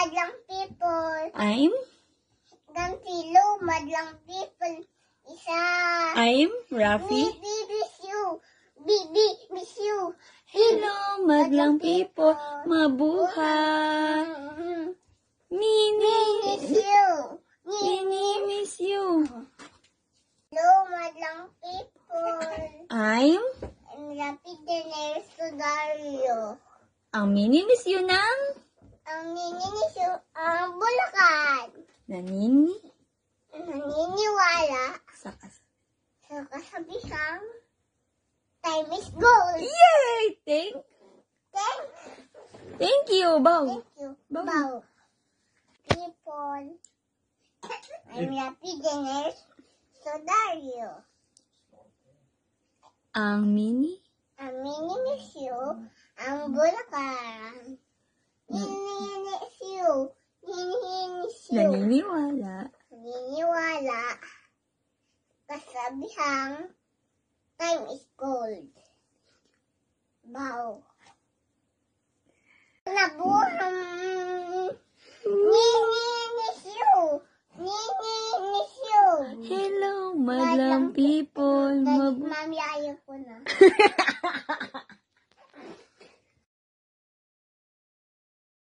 madlang people. I'm Madlang people. Isa. I'm Rafi. Miss you. Miss you. Hello, madlang people. Mabuhay. Nini. Miss you. Nini, miss you. Hello, madlang people. I'm Rafi Denner Sudario. ang mini miss you ng Ang nininis yung ang Bulacan. Naniniwala sa sa kasabihang time is gold. Yay! Thank you, Bow. Thank you. Bow. Bow. People. I'm Rafi Denner Sudario. Ang mini Ang nininis yung ang Bulacan. Nininis yung. naniniwala Naniniwala. Kasabihang time is gold. Bow. Nabuhang nininis yung. Nininis yung. Hello, madlang people. Mami, ayaw ko na.